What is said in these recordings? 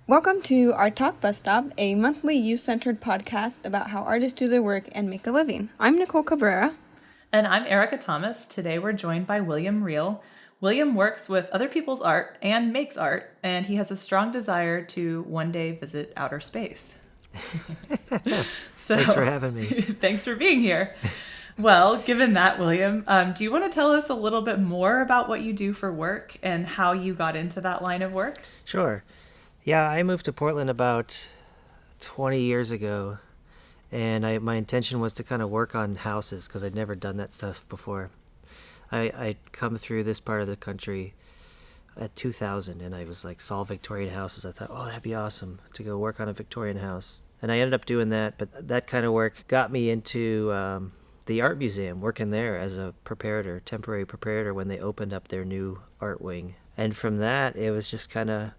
Welcome to our Talk Bus Stop, a monthly youth-centered podcast about how artists do their work and make a living. I'm Nicole Cabrera. And I'm Erica Thomas. Today we're joined by William Rihel. William works with other people's art and makes art, and he has a strong desire to one day visit outer space. Thanks for having me. Thanks for being here. Well, given that, William, do you want to tell us a little bit more about what you do for work and how you got into that line of work? Sure. Yeah, I moved to Portland about 20 years ago, and my intention was to kind of work on houses because I'd never done that stuff before. I'd come through this part of the country at 2000, and I was like, saw Victorian houses. I thought, oh, that'd be awesome to go work on a Victorian house. And I ended up doing that, but that kind of work got me into the art museum, working there as a temporary preparator when they opened up their new art wing. And from that, it was just kind of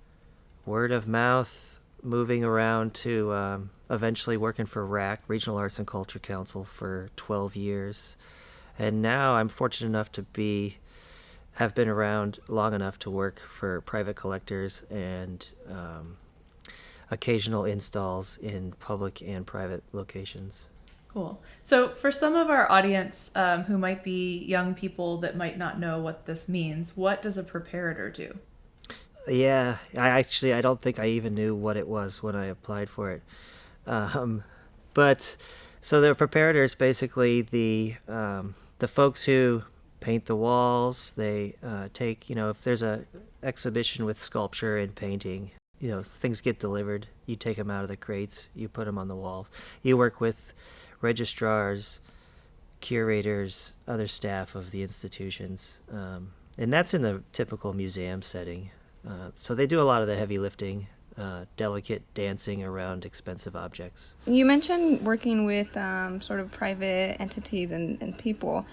word of mouth, moving around to eventually working for RAC, Regional Arts and Culture Council, for 12 years. And now I'm fortunate enough to have been around long enough to work for private collectors and occasional installs in public and private locations. Cool. So for some of our audience who might be young people that might not know what this means, what does a preparator do? Yeah, I don't think I even knew what it was when I applied for it. But so the preparator is basically the folks who paint the walls. They take, if there's a exhibition with sculpture and painting, things get delivered. You take them out of the crates, you put them on the walls. You work with registrars, curators, other staff of the institutions. And that's in the typical museum setting. So they do a lot of the heavy lifting, delicate dancing around expensive objects. You mentioned working with sort of private entities and people.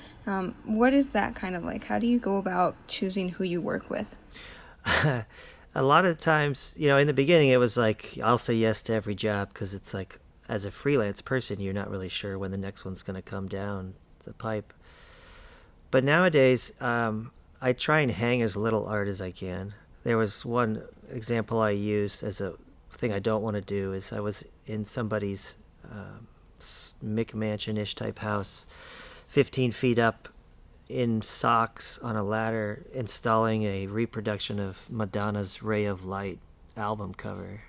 What is that kind of like? How do you go about choosing who you work with? A lot of times, in the beginning, it was like, I'll say yes to every job because it's like, as a freelance person, you're not really sure when the next one's going to come down the pipe. But nowadays, I try and hang as little art as I can. There was one example I used as a thing I don't want to do is I was in somebody's McMansion-ish type house, 15 feet up in socks on a ladder, installing a reproduction of Madonna's Ray of Light album cover.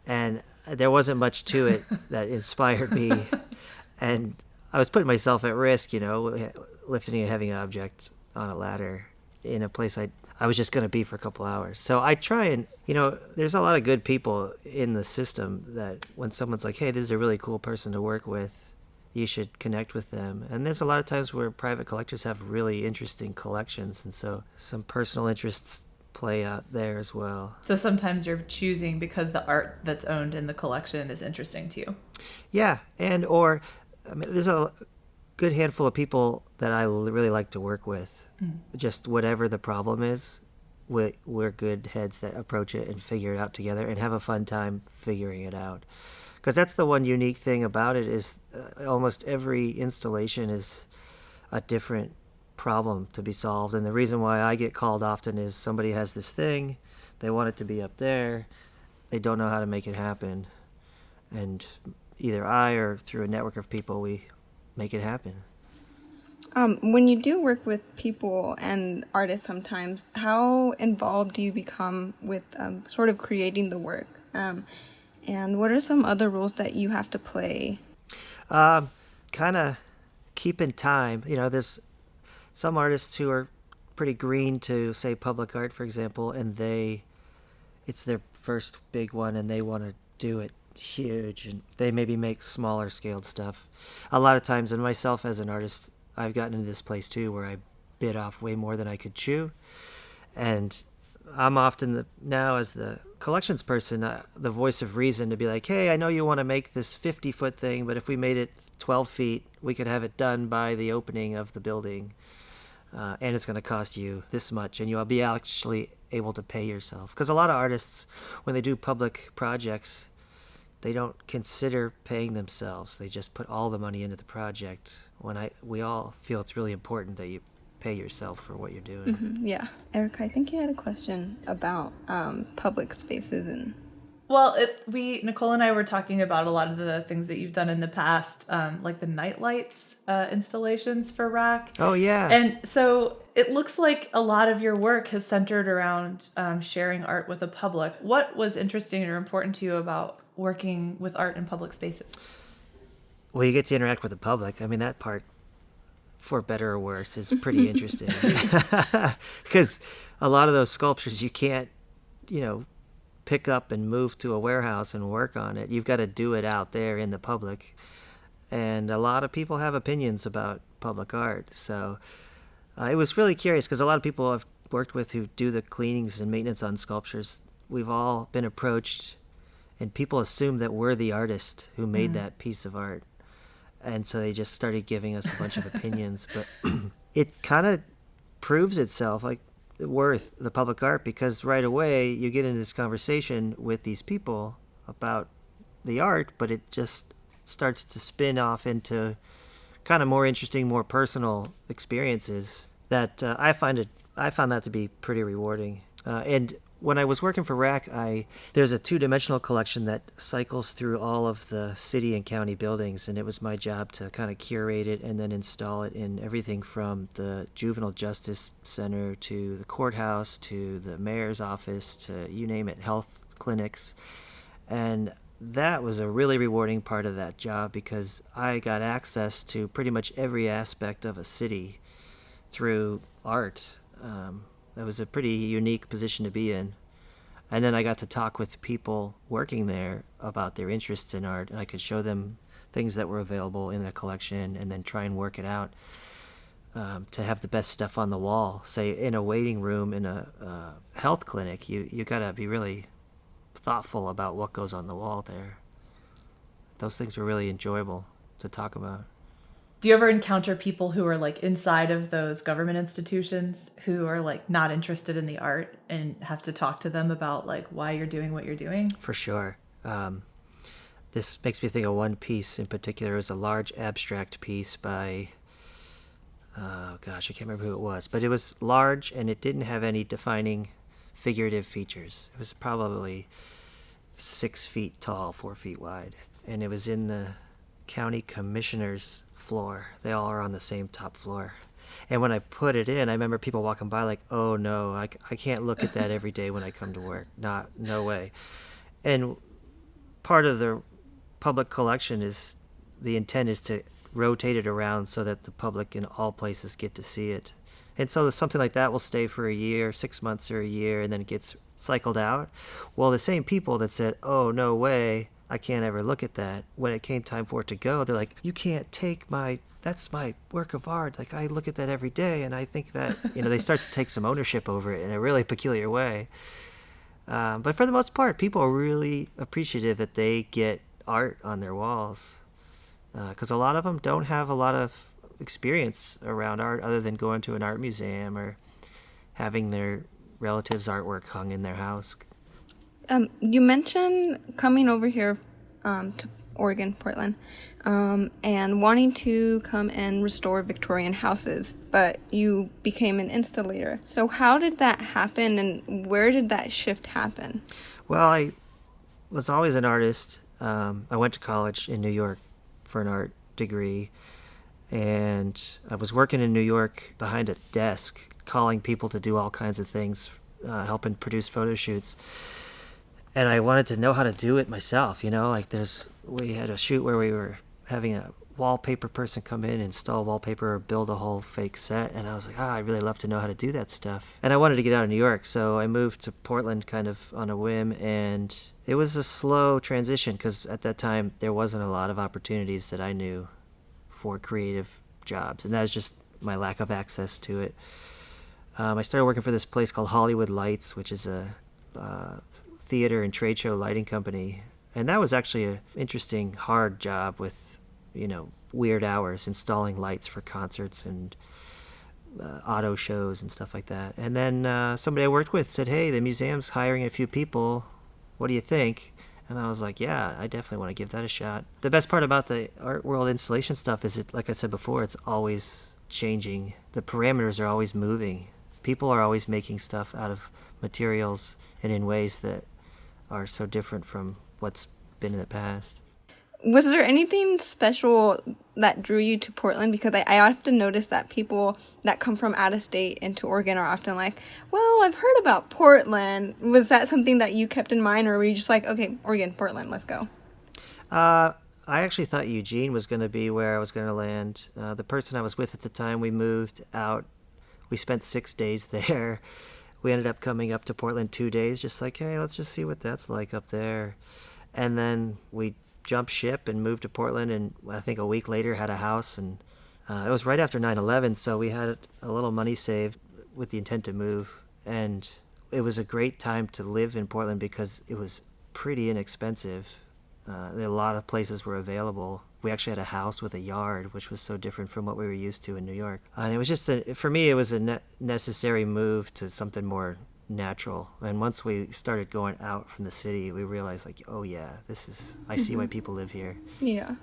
And there wasn't much to it that inspired me. And I was putting myself at risk, lifting a heavy object on a ladder in a place I was just going to be for a couple hours. So I try and, there's a lot of good people in the system that when someone's like, hey, this is a really cool person to work with, you should connect with them. And there's a lot of times where private collectors have really interesting collections. And so some personal interests play out there as well. So sometimes you're choosing because the art that's owned in the collection is interesting to you. Yeah. There's a good handful of people that I really like to work with. Just whatever the problem is, we're good heads that approach it and figure it out together and have a fun time figuring it out. Because that's the one unique thing about it is almost every installation is a different problem to be solved. And the reason why I get called often is somebody has this thing, they want it to be up there, they don't know how to make it happen. And either I or through a network of people, we make it happen. When you do work with people and artists sometimes, how involved do you become with sort of creating the work? And what are some other roles that you have to play? Kind of keeping time. There's some artists who are pretty green to, say, public art, for example, and it's their first big one and they want to do it huge, and they maybe make smaller scaled stuff. A lot of times, and myself as an artist, I've gotten into this place too where I bit off way more than I could chew. And I'm often now as the collections person, the voice of reason to be like, hey, I know you want to make this 50-foot thing, but if we made it 12 feet, we could have it done by the opening of the building. And it's going to cost you this much, and you'll be actually able to pay yourself. Because a lot of artists, when they do public projects, they don't consider paying themselves. They just put all the money into the project. We all feel it's really important that you pay yourself for what you're doing. Mm-hmm, yeah. Erica, I think you had a question about public spaces and Well, Nicole and I were talking about a lot of the things that you've done in the past, like the night lights installations for RAC. Oh, yeah. And so it looks like a lot of your work has centered around sharing art with the public. What was interesting or important to you about working with art in public spaces? Well, you get to interact with the public. I mean, that part, for better or worse, is pretty interesting. Because a lot of those sculptures you can't, pick up and move to a warehouse and work on it. You've got to do it out there in the public. And a lot of people have opinions about public art. So it was really curious because a lot of people I've worked with who do the cleanings and maintenance on sculptures, we've all been approached and people assume that we're the artist who made that piece of art. And so they just started giving us a bunch of opinions. But it kind of proves itself like worth the public art because right away you get into this conversation with these people about the art, but it just starts to spin off into kind of more interesting, more personal experiences that I found that to be pretty rewarding. And when I was working for RAC, there's a two-dimensional collection that cycles through all of the city and county buildings, and it was my job to kind of curate it and then install it in everything from the Juvenile Justice Center to the courthouse to the mayor's office to, you name it, health clinics. And that was a really rewarding part of that job because I got access to pretty much every aspect of a city through art. That was a pretty unique position to be in. And then I got to talk with people working there about their interests in art, and I could show them things that were available in the collection and then try and work it out to have the best stuff on the wall. Say, in a waiting room in a health clinic, you got to be really thoughtful about what goes on the wall there. Those things were really enjoyable to talk about. Do you ever encounter people who are like inside of those government institutions who are like not interested in the art and have to talk to them about like why you're doing what you're doing? For sure. This makes me think of one piece in particular. It was a large abstract piece by, oh gosh, I can't remember who it was, but it was large and it didn't have any defining figurative features. It was probably 6 feet tall, 4 feet wide, and it was in the county commissioner's floor. They all are on the same top floor. And when I put it in, I remember people walking by like, oh no, I can't look at that every day when I come to work. No way. And part of the public collection is, the intent is to rotate it around so that the public in all places get to see it. And so something like that will stay for a year, 6 months or a year, and then it gets cycled out. Well, the same people that said, oh, no way, I can't ever look at that, when it came time for it to go, they're like, you can't take that's my work of art. Like, I look at that every day, and I think that, they start to take some ownership over it in a really peculiar way. But for the most part, people are really appreciative that they get art on their walls. Because a lot of them don't have a lot of experience around art other than going to an art museum or having their relatives' artwork hung in their house. You mentioned coming over here to Oregon, Portland, and wanting to come and restore Victorian houses, but you became an installator. So how did that happen, and where did that shift happen? Well, I was always an artist. I went to college in New York for an art degree, and I was working in New York behind a desk, calling people to do all kinds of things, helping produce photo shoots. And I wanted to know how to do it myself, like we had a shoot where we were having a wallpaper person come in, install wallpaper, or build a whole fake set. And I was like, I'd really love to know how to do that stuff. And I wanted to get out of New York, so I moved to Portland kind of on a whim. And it was a slow transition because at that time there wasn't a lot of opportunities that I knew for creative jobs. And that was just my lack of access to it. I started working for this place called Hollywood Lights, which is a theater and trade show lighting company, and that was actually an interesting, hard job with, weird hours installing lights for concerts and auto shows and stuff like that. And then somebody I worked with said, hey, the museum's hiring a few people. What do you think? And I was like, yeah, I definitely want to give that a shot. The best part about the art world installation stuff is, like I said before, it's always changing. The parameters are always moving. People are always making stuff out of materials and in ways that are so different from what's been in the past. Was there anything special that drew you to Portland? Because I often notice that people that come from out of state into Oregon are often like, well, I've heard about Portland. Was that something that you kept in mind, or were you just like, okay, Oregon, Portland, let's go? I actually thought Eugene was going to be where I was going to land. The person I was with at the time, we moved out. We spent 6 days there. We ended up coming up to Portland 2 days, just like, hey, let's just see what that's like up there. And then we jumped ship and moved to Portland, and I think a week later had a house. And it was right after 9/11, so we had a little money saved with the intent to move. And it was a great time to live in Portland because it was pretty inexpensive. A lot of places were available. We actually had a house with a yard, which was so different from what we were used to in New York. And it was just, for me, it was a necessary move to something more natural. And once we started going out from the city, we realized, like, oh yeah, I see why people live here. Yeah.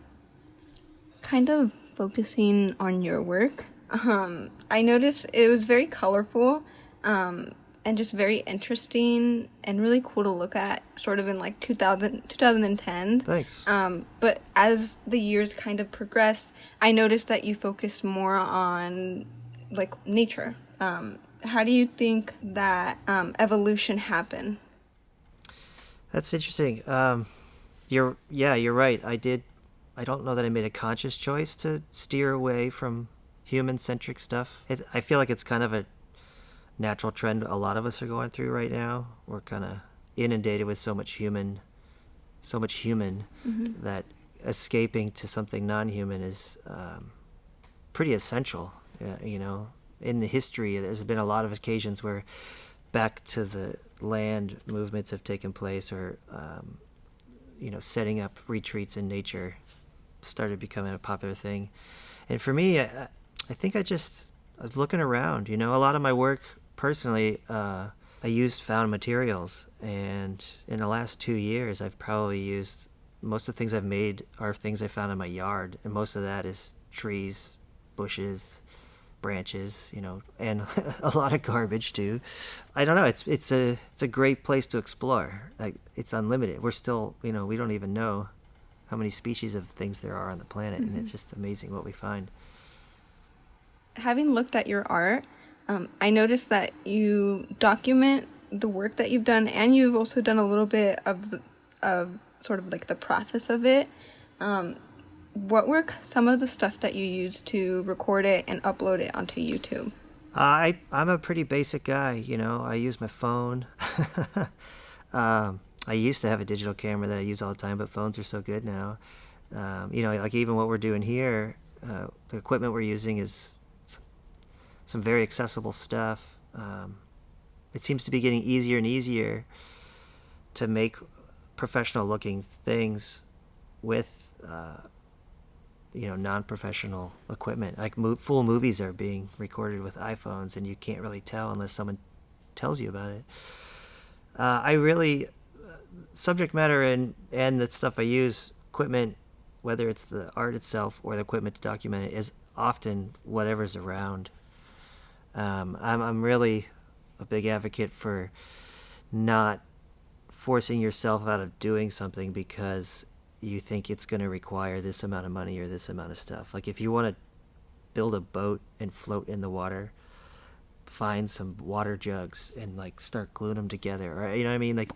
Kind of focusing on your work, I noticed it was very colorful, and just very interesting and really cool to look at, sort of in like 2010. Thanks. But as the years kind of progressed, I noticed that you focused more on like nature. How do you think that evolution happened? That's interesting. You're right. I don't know that I made a conscious choice to steer away from human-centric stuff. I feel like it's kind of a natural trend a lot of us are going through right now. We're kind of inundated with so much human that escaping to something non-human is pretty essential. In the history, there's been a lot of occasions where back to the land movements have taken place, or setting up retreats in nature started becoming a popular thing. And for me, I think I was looking around. A lot of my work personally, I used found materials, and in the last 2 years, I've probably used, most of the things I've made are things I found in my yard, and most of that is trees, bushes, branches, and a lot of garbage too. I don't know. It's a great place to explore. Like, it's unlimited. We're still, we don't even know how many species of things there are on the planet, and it's just amazing what we find. Having looked at your art, I noticed that you document the work that you've done, and you've also done a little bit of sort of like the process of it. What were some of the stuff that you used to record it and upload it onto YouTube? I'm a pretty basic guy, I use my phone. I used to have a digital camera that I use all the time, but phones are so good now. Like even what we're doing here, the equipment we're using is some very accessible stuff. It seems to be getting easier and easier to make professional looking things with non-professional equipment. Like full movies are being recorded with iPhones, and you can't really tell unless someone tells you about it. I really, subject matter and the stuff I use, equipment, whether it's the art itself or the equipment to document it, is often whatever's around. I'm really a big advocate for not forcing yourself out of doing something because you think it's going to require this amount of money or this amount of stuff. Like, if you want to build a boat and float in the water, find some water jugs and like start gluing them together, or you know what I mean? Like,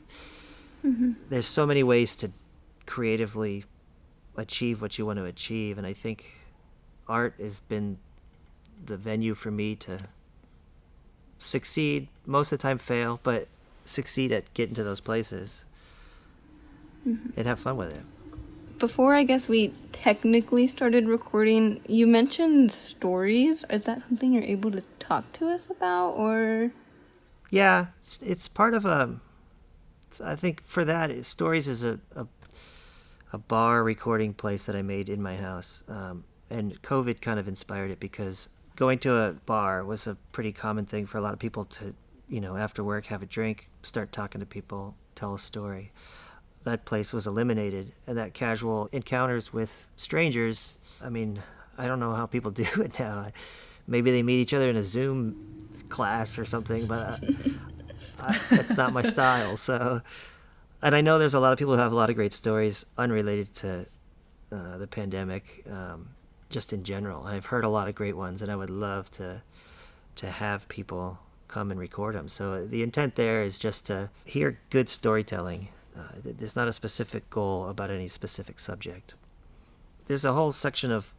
there's so many ways to creatively achieve what you want to achieve, and I think art has been the venue for me to succeed, most of the time fail, but succeed at getting to those places and have fun with it. Before, I guess, we technically started recording, you mentioned stories. Is that something you're able to talk to us about, or? Yeah, it's part of I think for that, Stories is a bar recording place that I made in my house. And COVID kind of inspired it because going to a bar was a pretty common thing for a lot of people to, after work, have a drink, start talking to people, tell a story. That place was eliminated, and that casual encounters with strangers, I mean, I don't know how people do it now. Maybe they meet each other in a Zoom class or something, but that's not my style. So And I know there's a lot of people who have a lot of great stories unrelated to the pandemic, just in general. And I've heard a lot of great ones, and I would love to have people come and record them. So the intent there is just to hear good storytelling. There's not a specific goal about any specific subject. There's a whole section of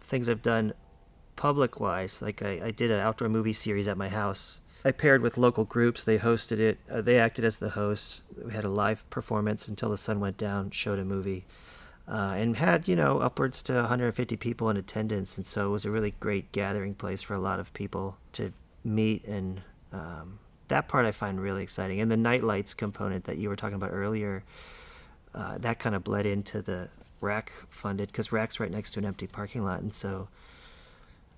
things I've done public-wise. Like I did an outdoor movie series at my house. I paired with local groups. They hosted it. They acted as the host. We had a live performance until the sun went down, showed a movie, and had, upwards to 150 people in attendance. And so it was a really great gathering place for a lot of people to meet. And that part I find really exciting. And the nightlights component that you were talking about earlier, that kind of bled into the RAC funded, because RAC's right next to an empty parking lot. And so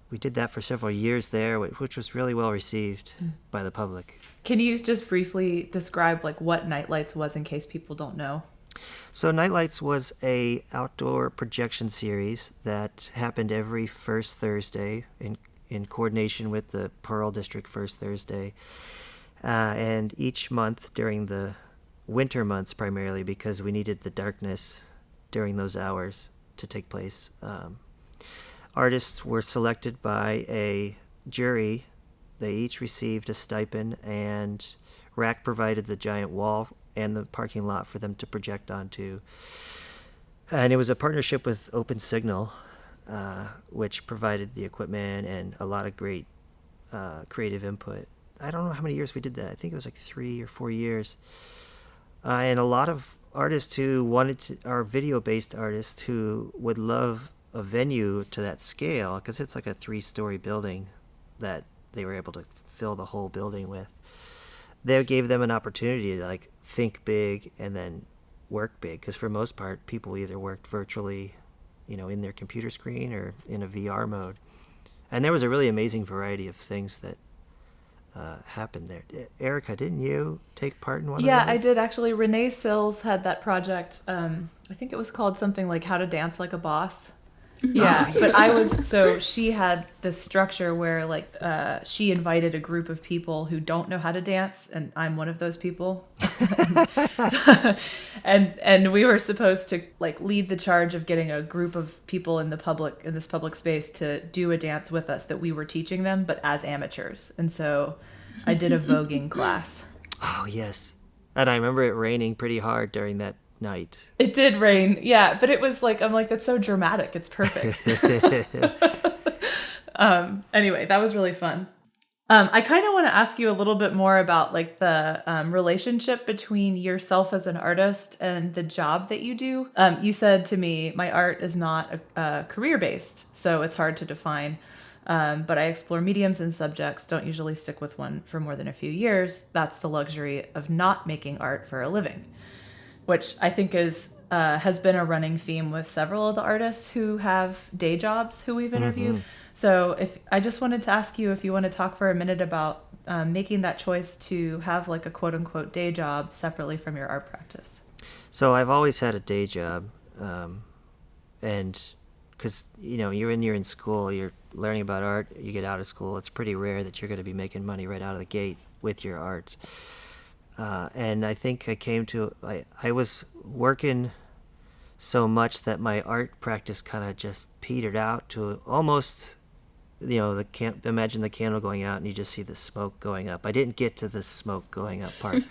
we did that for several years there, which was really well received by the public. Can you just briefly describe what Nightlights was in case people don't know? So Nightlights was a outdoor projection series that happened every first Thursday in coordination with the Pearl District First Thursday. And each month during the winter months, primarily because we needed the darkness during those hours to take place. Artists were selected by a jury. They each received a stipend, and RAC provided the giant wall and the parking lot for them to project onto. And it was a partnership with Open Signal, which provided the equipment and a lot of great creative input. I don't know how many years we did that. I think it was 3 or 4 years. And a lot of artists who are video-based artists who would love a venue to that scale, because it's like a 3-story building that they were able to fill the whole building with. They gave them an opportunity to think big and then work big, because for most part people either worked virtually, in their computer screen or in a VR mode. And there was a really amazing variety of things that happened there. Erica, didn't you take part in one of those? Yeah, I did actually. Renee Sills had that project. I think it was called something like How to Dance Like a Boss. Yeah, but she had this structure where she invited a group of people who don't know how to dance, and I'm one of those people. and we were supposed to lead the charge of getting a group of people in this public space to do a dance with us that we were teaching them, but as amateurs. And so I did a voguing class. Oh, yes. And I remember it raining pretty hard during that night. It did rain, yeah, but it was I'm that's so dramatic. It's perfect. Anyway, that was really fun. I kind of want to ask you a little bit more about the relationship between yourself as an artist and the job that you do. You said to me, my art is not career-based, so it's hard to define. But I explore mediums and subjects, don't usually stick with one for more than a few years. That's the luxury of not making art for a living, which I think has been a running theme with several of the artists who have day jobs who we've interviewed. Mm-hmm. So I just wanted to ask you if you want to talk for a minute about making that choice to have a quote unquote day job separately from your art practice. So I've always had a day job, and because you're in school, you're learning about art, you get out of school, it's pretty rare that you're going to be making money right out of the gate with your art. And I think I was working so much that my art practice kind of just petered out to almost, imagine the candle going out and you just see the smoke going up. I didn't get to the smoke going up part.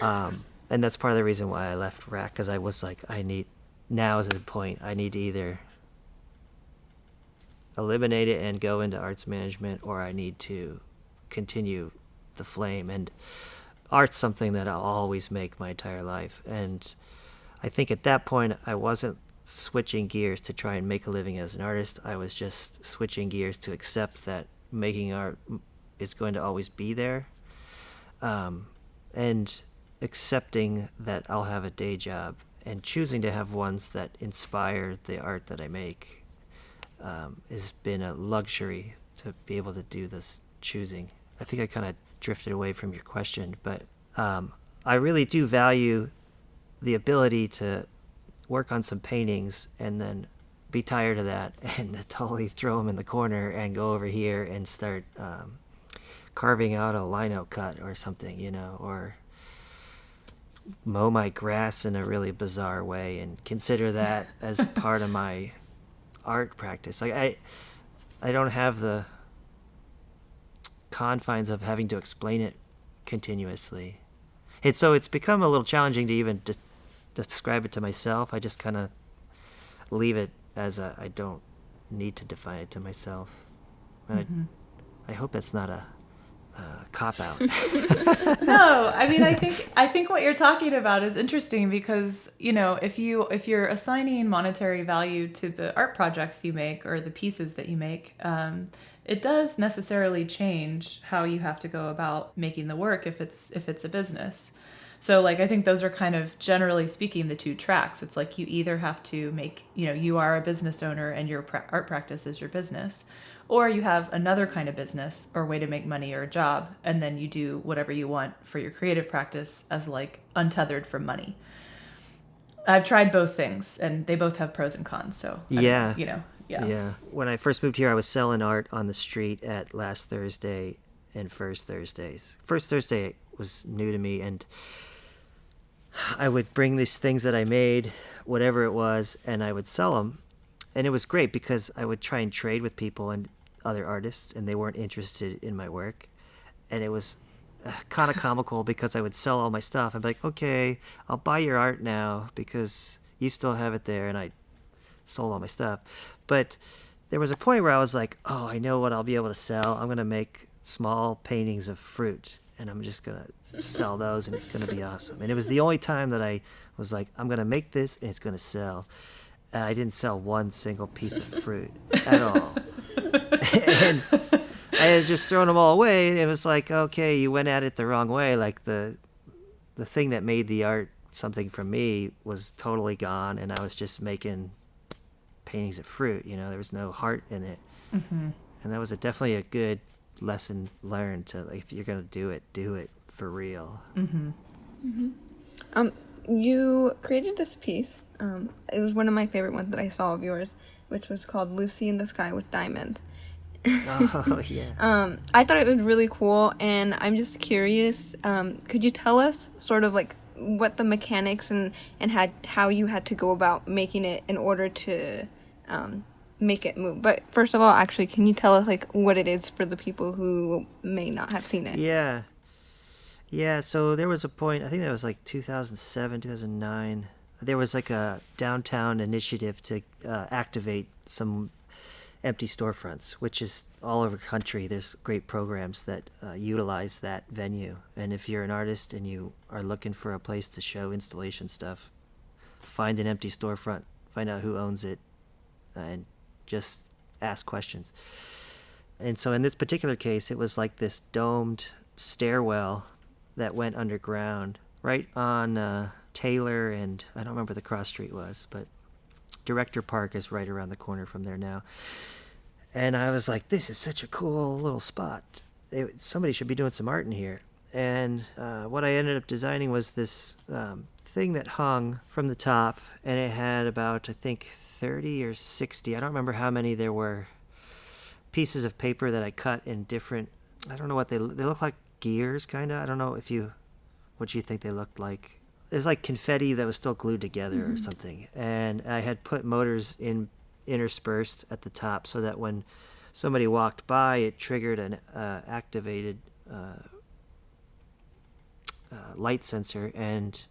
And that's part of the reason why I left RAC, because I was now is the point. I need to either eliminate it and go into arts management, or I need to continue the flame. And art's something that I'll always make my entire life. And I think at that point, I wasn't switching gears to try and make a living as an artist. I was just switching gears to accept that making art is going to always be there. And accepting that I'll have a day job and choosing to have ones that inspire the art that I make has been a luxury to be able to do this choosing. I think I kind of drifted away from your question, but I really do value the ability to work on some paintings and then be tired of that and totally throw them in the corner and go over here and start carving out a lino cut or something, or mow my grass in a really bizarre way and consider that as part of my art practice. Like I don't have the confines of having to explain it continuously. And so it's become a little challenging to even describe it to myself. I just kind of leave it as I don't need to define it to myself. And I hope that's not a cop out. No, I mean, I think what you're talking about is interesting because, you know, if you're assigning monetary value to the art projects you make or the pieces that you make, it does necessarily change how you have to go about making the work if it's a business. So like, I think those are kind of, generally speaking, the two tracks. It's like you either have to make, you know, you are a business owner and your art practice is your business, or you have another kind of business or way to make money or a job, and then you do whatever you want for your creative practice as like untethered from money. I've tried both things, and they both have pros and cons. So Yeah. Yeah. When I first moved here, I was selling art on the street at Last Thursday and First Thursdays. First Thursday was new to me, and I would bring these things that I made, whatever it was, and I would sell them. And it was great because I would try and trade with people and other artists, and they weren't interested in my work. And it was kind of comical because I would sell all my stuff. I'd be like, okay, I'll buy your art now because you still have it there, and I sold all my stuff. But there was a point where I was like, oh, I know what I'll be able to sell. I'm going to make small paintings of fruit, and I'm just going to sell those, and it's going to be awesome. And it was the only time that I was like, I'm going to make this, and it's going to sell. I didn't sell one single piece of fruit at all. And I had just thrown them all away, and it was like, okay, you went at it the wrong way. Like the thing that made the art something for me was totally gone, and I was just making paintings of fruit. You know, there was no heart in it. And that was definitely a good lesson learned to, like, if you're going to do it for real. You created this piece. It was one of my favorite ones that I saw of yours, which was called Lucy in the Sky with Diamonds. Oh, yeah. I thought it was really cool, and I'm just curious, could you tell us sort of like what the mechanics and how you had to go about making it in order to make it move? But first of all, actually, can you tell us like what it is for the people who may not have seen it? Yeah, so there was a point, I think that was like 2007, 2009. There was like a downtown initiative to activate some empty storefronts, which is all over the country. There's great programs that utilize that venue. And if you're an artist and you are looking for a place to show installation stuff, find an empty storefront, find out who owns it, and just ask questions. And so in this particular case, it was like this domed stairwell that went underground right on Taylor, and I don't remember the cross street was, but Director Park is right around the corner from there now. And I was like, this is such a cool little spot. Somebody should be doing some art in here. And what I ended up designing was this thing that hung from the top, and it had about, I think, 30 or 60, I don't remember how many there were, pieces of paper that I cut in different, I don't know what they look like, gears, kind of. I don't know what you think they looked like. There's like confetti that was still glued together or something. And I had put motors interspersed at the top so that when somebody walked by, it triggered an activated light sensor, and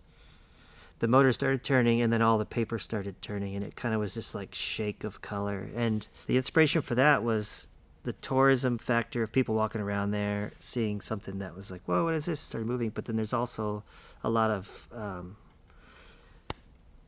the motor started turning, and then all the paper started turning, and it kind of was this like shake of color. And the inspiration for that was the tourism factor of people walking around there, seeing something that was like, whoa, what is this? Started moving. But then there's also a lot of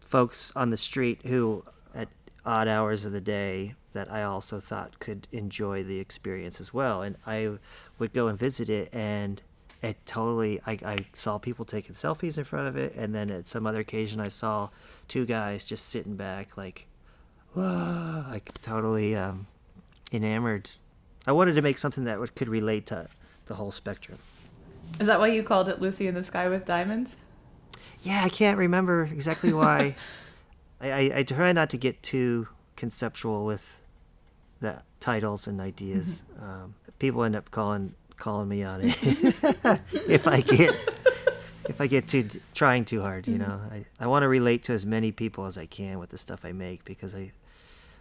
folks on the street who, at odd hours of the day, that I also thought could enjoy the experience as well. And I would go and visit it, and it totally, I saw people taking selfies in front of it. And then at some other occasion, I saw two guys just sitting back like, whoa, like totally enamored. I wanted to make something that could relate to the whole spectrum. Is that why you called it Lucy in the Sky with Diamonds? Yeah, I can't remember exactly why. I try not to get too conceptual with the titles and ideas. People end up calling me on it if I get if I get trying too hard, you know. I want to relate to as many people as I can with the stuff I make, because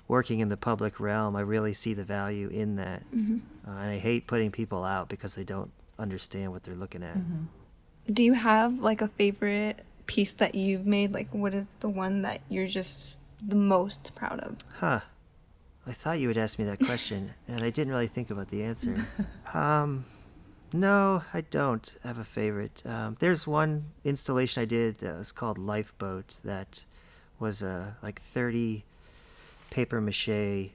working in the public realm, I really see the value in that. And I hate putting people out because they don't understand what they're looking at. Do you have like a favorite piece that you've made? Like, what is the one that you're just the most proud of? Huh. I thought you would ask me that question, and I didn't really think about the answer. No, I don't have a favorite. There's one installation I did that was called Lifeboat, that was like 30 paper mache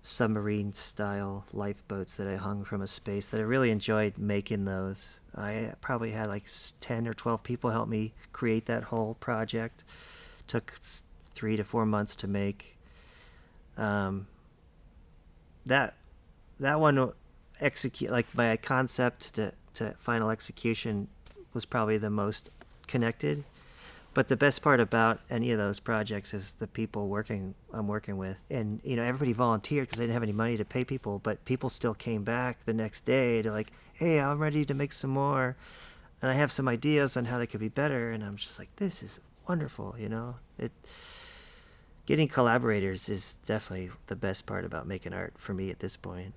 submarine style lifeboats that I hung from a space that I really enjoyed making those. I probably had like 10 or 12 people help me create that whole project. Took 3 to 4 months to make. That one execute, like my concept to final execution was probably the most connected. But the best part about any of those projects is the people I'm working with. And, you know, everybody volunteered because they didn't have any money to pay people, but people still came back the next day to like, hey, I'm ready to make some more. And I have some ideas on how they could be better. And I'm just like, this is wonderful, you know? Getting collaborators is definitely the best part about making art for me at this point.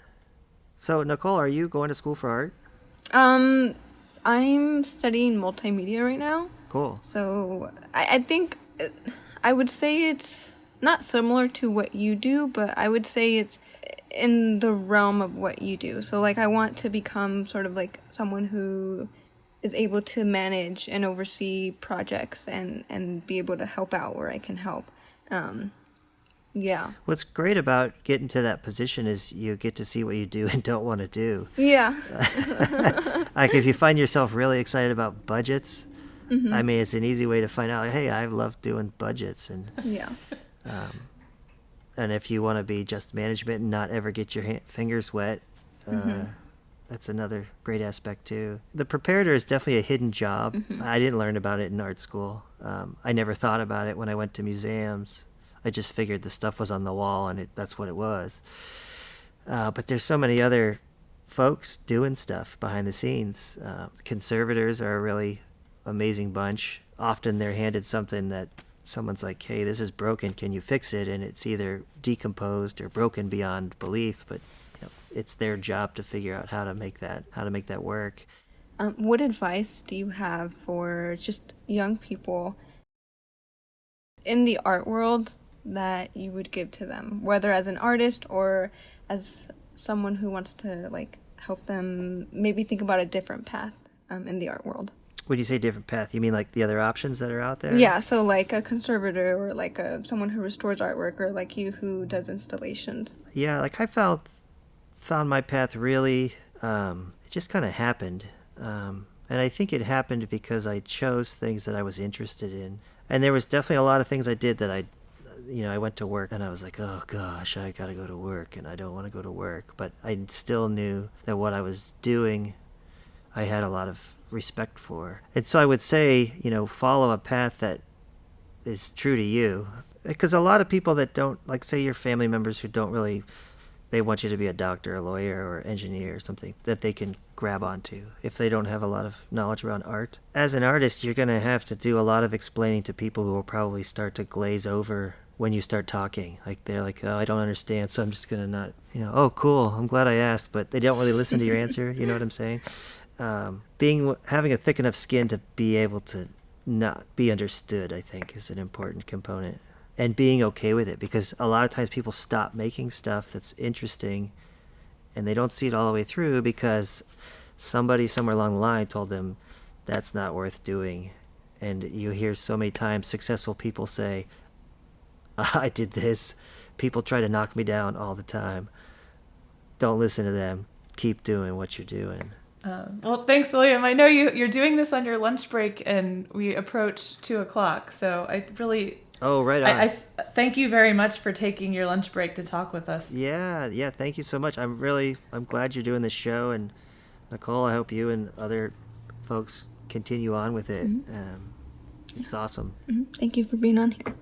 So, Nicole, are you going to school for art? I'm studying multimedia right now. Cool. So I think I would say it's not similar to what you do, but I would say it's in the realm of what you do. So like I want to become sort of like someone who is able to manage and oversee projects and be able to help out where I can help. Yeah. What's great about getting to that position is you get to see what you do and don't want to do. Yeah. Like if you find yourself really excited about budgets, I mean, it's an easy way to find out, like, hey, I love doing budgets. And Yeah. and if you want to be just management and not ever get your fingers wet, that's another great aspect too. The preparator is definitely a hidden job. I didn't learn about it in art school. I never thought about it when I went to museums. I just figured the stuff was on the wall and that's what it was. But there's so many other folks doing stuff behind the scenes. Conservators are a really amazing bunch. Often they're handed something that someone's like, hey, this is broken, can you fix it? And it's either decomposed or broken beyond belief, but you know, it's their job to figure out how to make that work. What advice do you have for just young people in the art world that you would give to them, whether as an artist or as someone who wants to like help them maybe think about a different path in the art world? When you say different path, you mean like the other options that are out there? Yeah, so like a conservator or like someone who restores artwork, or like you who does installations. Yeah, like I found my path really, it just kind of happened. And I think it happened because I chose things that I was interested in. And there was definitely a lot of things I did that I went to work and I was like, oh gosh, I gotta go to work and I don't want to go to work. But I still knew that what I was doing, I had a lot of respect for. And so I would say, follow a path that is true to you. Because a lot of people that don't, like say your family members who don't really, they want you to be a doctor, a lawyer, or engineer or something that they can grab onto if they don't have a lot of knowledge around art. As an artist, you're going to have to do a lot of explaining to people who will probably start to glaze over when you start talking. Like they're like, oh, I don't understand, so I'm just going to not, oh, cool, I'm glad I asked, but they don't really listen to your answer. You know what I'm saying? Having a thick enough skin to be able to not be understood, I think, is an important component. And being okay with it, because a lot of times people stop making stuff that's interesting and they don't see it all the way through because somebody somewhere along the line told them that's not worth doing. And you hear so many times successful people say, I did this. People try to knock me down all the time. Don't listen to them. Keep doing what you're doing. Well, thanks, William. I know you're doing this on your lunch break, and we approach 2:00. So I really... Oh, right on. I thank you very much for taking your lunch break to talk with us. Yeah. Thank you so much. I'm glad you're doing this show. And Nicole, I hope you and other folks continue on with it. It's awesome. Thank you for being on here.